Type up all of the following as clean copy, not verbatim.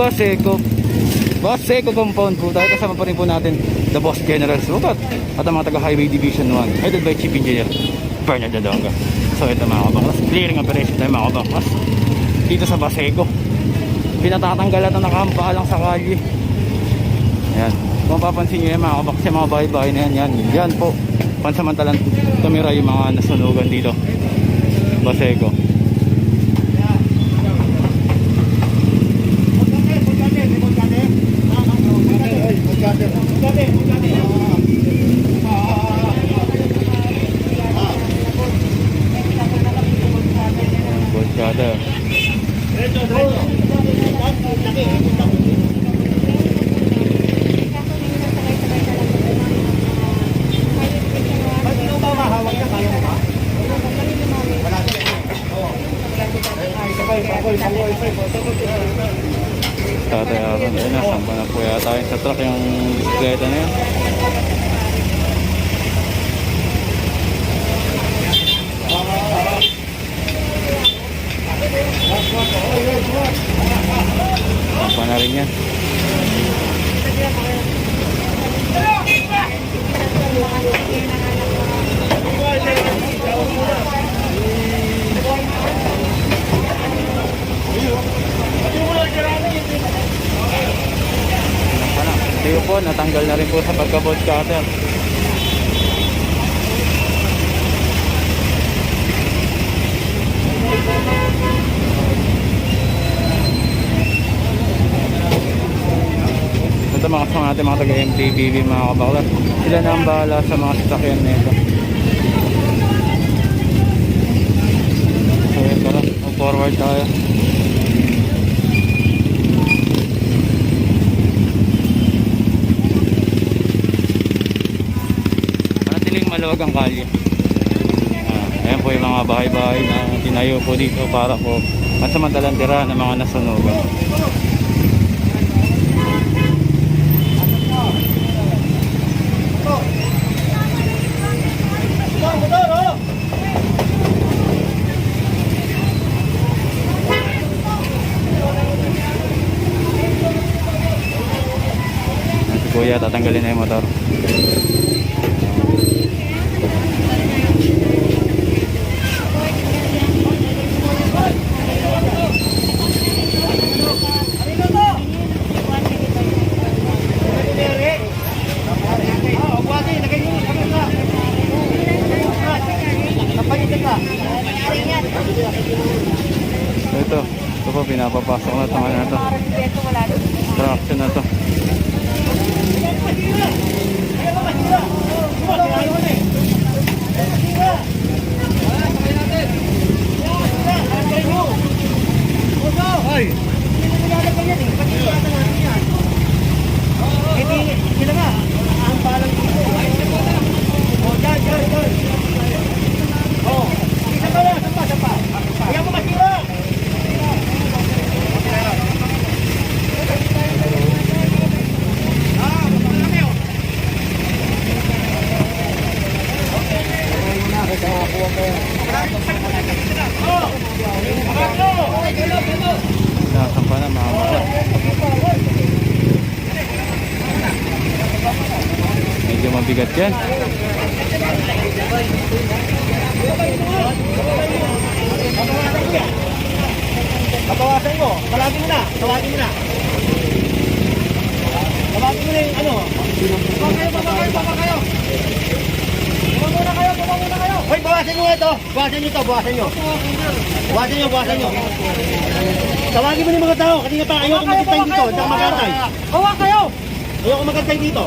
Baseco compound po tayo. Kasama pa rin po natin the Boss General Sugat at ang mga taga Highway Division 1 headed by Chief Engineer Bernard Dadonga. So ito mga kabangkas, clearing operation tayo mga kabangkas dito sa Baseco. Pinatatanggal at nakahampalang sa kalye. Ayan, kung papansin nyo yan mga kabangkas, yung mga bahay-bahay na yan po pansamantalang tumira yung mga nasunugan dito Baseco. Tatayaran na yun, nasampa na po yata yun sa truck yung bisikleta na yun. Sampa na rin yan. Ito po, natanggal na rin po sa pagka-bolt cutter. Ito mga kasama natin mga taga-MTBB mga kabaklas. Sila na ang bahala sa mga sasakyan na ito. So ito lang, forward tayo. Maluwag ang kalye. Ayan po yung mga bahay-bahay na tinayo po dito para po masamantalang tira ng mga nasunugan. Si Kuya tatanggalin na yung motor. Ito po, pinapapasok na naman na ito. Traction na ito. Nasampa na mga mga. Medyo mabigat yan. Bawasan mo, tawagin mo na. Tawagin mo na yung ano. Baba kayo. Bumaba muna kayo. Hoy, bawasan nyo ito. Bawasan nyo. Tawagin mo ng mga tao. Kanina pa ayoko magantay dito. Hindi ako magantay. Bawa kayo. Ayoko magantay dito.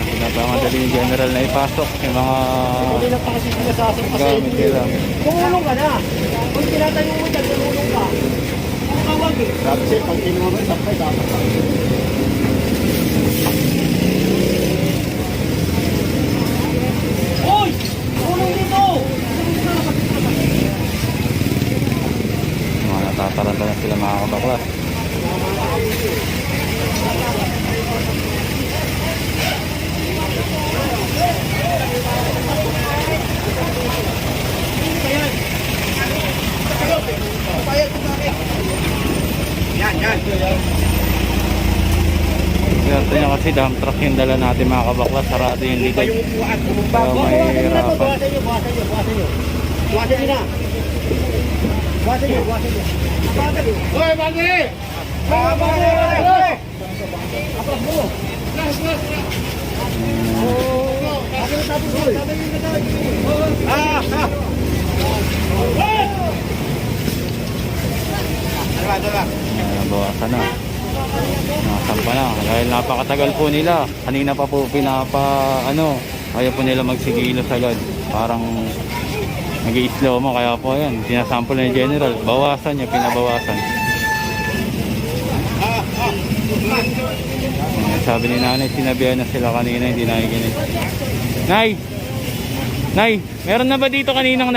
Pinapamadali yung general na ipasok yung mga gamit nila. Tumulong ka na. Kung tinatayo mo dyan, tumulong ka. Tawag eh. Dapat siya, pag tinulong, dapat dapat. Taranta na sila mga kabaklas. Swerte niya kasi dump truck yung dala natin mga kabaklas. Sarado yung likod. Kaya mahihirapan. Buwasan nyo. Buwasan nyo na. Buwasan nyo. Hoy, bagay! Bagay! Apag mo! Bawasan na. Nakasampa na. Dahil napakatagal po nila. Kanina pa po ayaw po nila magsigilos agad. Parang nag-i-slow mo. Kaya po yan. Sinasample na yung general. Bawasan niya, pinabawasan. Sabi ni nanay, sinabihan na sila kanina. Hindi nakikinig. Nay, meron na ba dito kaninang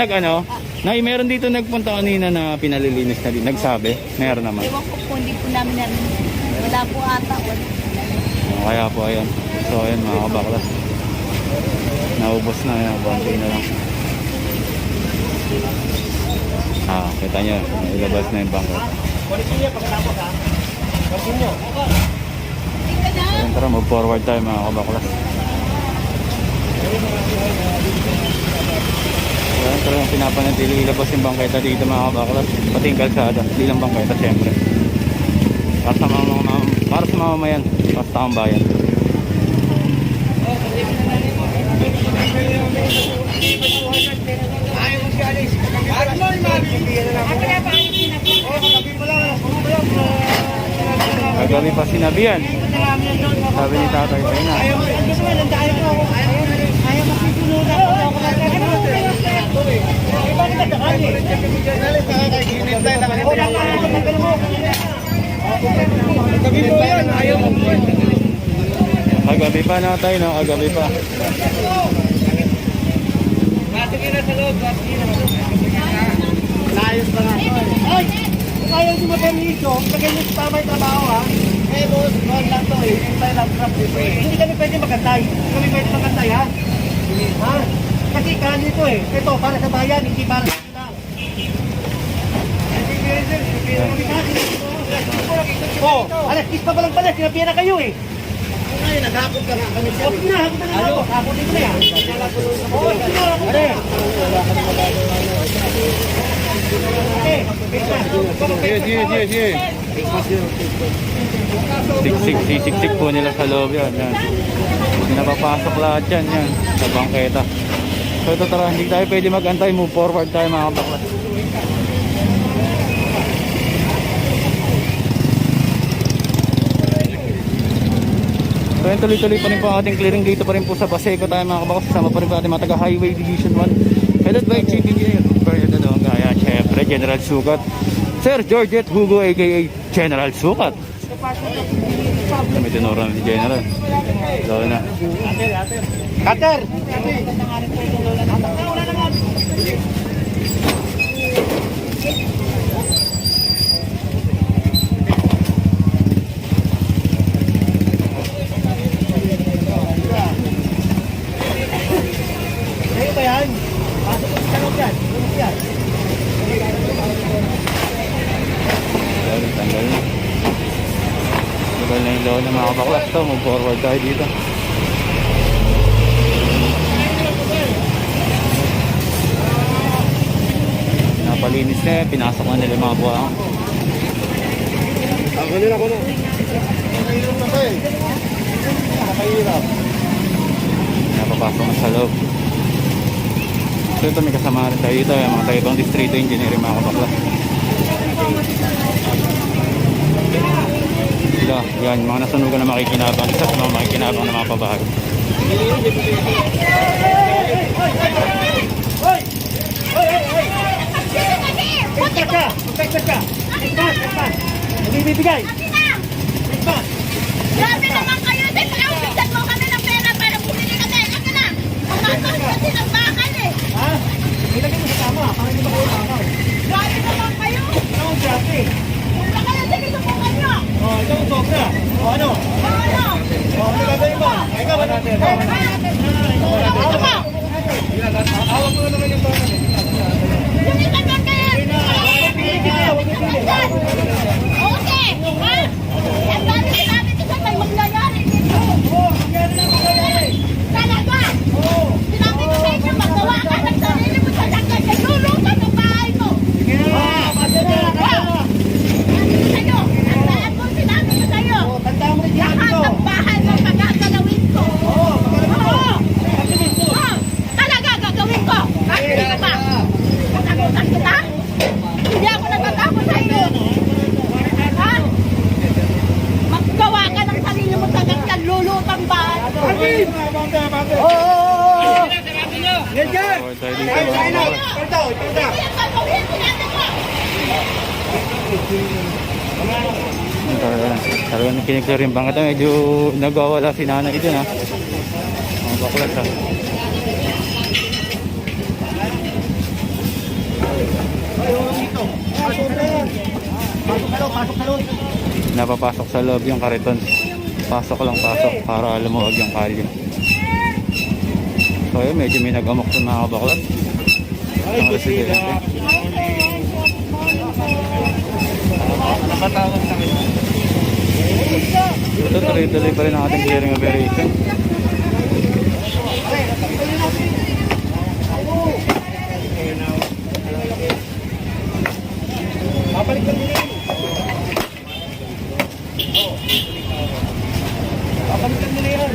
Nay, meron dito nagpunta kanina na pinalilinis na din. Nagsabi? Meron naman. Ewan ko po, hindi po namin narinig. Wala po ata. Kaya po ayan. So ayan mga kabaklas. Naubos na yan. Konti na lang. Kita nyo. Ilabas na yung bangko. Ayan, tara, move forward tayo mga kabaklas. Ayan, tara yung pinapanatili. Ilabas yung bangketa dito mga kabaklas. Pati yung kalsada. Hindi lang bangketa syempre. Para sa mamamayan. Para sa taong bayan. Kagabi pa sinabihan. Sabi ni tatay, ayun na. Kagabi pa na tayo, no? Kagabi pa. Layos pa nga. Ay! Kung ayaw nyo mag-amigo, lagay nyo sa tamay trabaho ha. Eh, boss, lang to eh. Hintay lang trap dito eh. Hindi kami pwede magantay. Hindi kami pwede magantay ha. Ha? Kasi kanin ito eh. Ito, para sa bayan, hindi para sa lang. Oh, alas 10 pa palang pala, sinabihan na kayo eh. Ngayon, naghapon ka nga kami. O, sige na, hapon na nga ako. Hapon dito na yan. Oo, sige na, hapon na. Siksik po nila sa loob yan. Napapasok lahat yan. Sa bangketa. So ito tara, hindi tayo pwede mag-antay. Move forward tayo mga kabaklas. So yun, tuloy-tuloy pa rin po ang ating clearing dito pa rin po sa Baseco tayo mga kabaklas. Kasama pa rin po ating mga taga Highway Division 1. Headed by Chief Engineer Kaya syempre General Sukat, Sir Georgette Hugo aka General Sukat. May tinuro na si General. Lola na. Cutter! Sa'yo ba yan? Pasok ko sa tanong yan. Lumus yan. Tanggal na. Tanggal na yung lola mga kabaklas to. Move forward tayo dito. Napalinis na, pinasok na nila yung mga buwang. Ako nila ko na. Nakahirap na kayo. Nakahirap. Napapasok na sa loob. So ito may kasama rin tayo dito, yung mga tayo ibang distrito engineer mga kabaklas. Yan, mga nasunugan na makikinabang. Isa sa mga makikinabang na mga pabahay. Pagkas ka! Pagkas ka! Pagkas! Bibigay! Pagkas! Grabe naman kayo. Di ba ang bigyan mo kami ng pera para bumili kami? Ano na? Pumasok kasi ng bakal eh. Ha? Ilagay mo sa tama. Para hindi ba kayo tama? Grabe naman kayo. Ano ate. Wala kayo, sige, subukan nyo. Oh, ito ang sobra. O ano? Ano? O, ano gagawin mo? Ikaw, ano? Gusto mo? Hawak mo na naman yung bata. Yung iba ba kayo? Okay, ha? Ang dami sinabi ko sa may mangyayari dito. Talaga? Sinabi ko sa inyo, magawa ka ng sarili mo sa dagat. Nilulutan ang bahay mo. Sa'yo, ang lahat mo sinabi ko sa'yo. Tandaan mo rin yan Lahat ito. ng bahay mo pagagalawin ko. Oo. Talaga gagawin ko. Bakit hindi ko ba? Natakutan kita? Hindi ako natatakot sa iyo. Ha? Maggawa ka ng sarili mo sa dagat. Lulutang bahay mo. Oo! Yan dyan! So, tayo dito Kain, mga kain na! kabaklas. Ito, ito na! Kaya gagawin ko natin mo. Talagang kiniklear yung bangka. Medyo nagwawala si nanay dyan ha. Mga baklas ha. Pasok sa loob. Napapasok sa loob yung kariton. Pasok lang pasok para lumuwag yung kalye. So yun, medyo may nag-amok sa mga kabaklas. Mga residente. Nakatawag sa akin. Ito tuloy-tuloy pa rin ang ating clearing operation. Babalik ka nila yun. Babalik ka nila yun.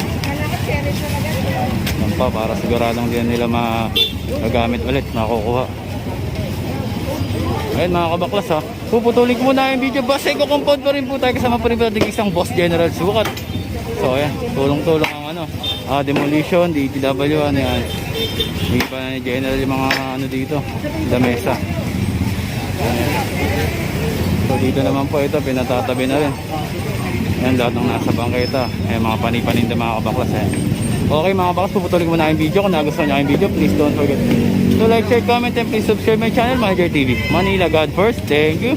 Yan pa, para siguradong din nila magagamit ulit, makukuha. Ayun mga kabaklas ha. Puputulin ko muna yung video. Basta i-compound pa rin po tayo. Kasama pa rin po natin isang Boss General Sukat. So ayan, tulong-tulong ang demolition, DPW, ano yan. Hindi pa na ni General yung mga ano dito, lamesa. So dito naman po ito, pinatatabi na rin. Ayan, lahat ng nasa bangketa. Ayan, mga panipaninda mga kabaklas. Ayan. Okay mga kabaklas, puputulin ko muna yung video. Kung nagustuhan nyo yung video, please don't forget to like, share, comment, and please subscribe my channel, Manager TV. Manila, God first. Thank you.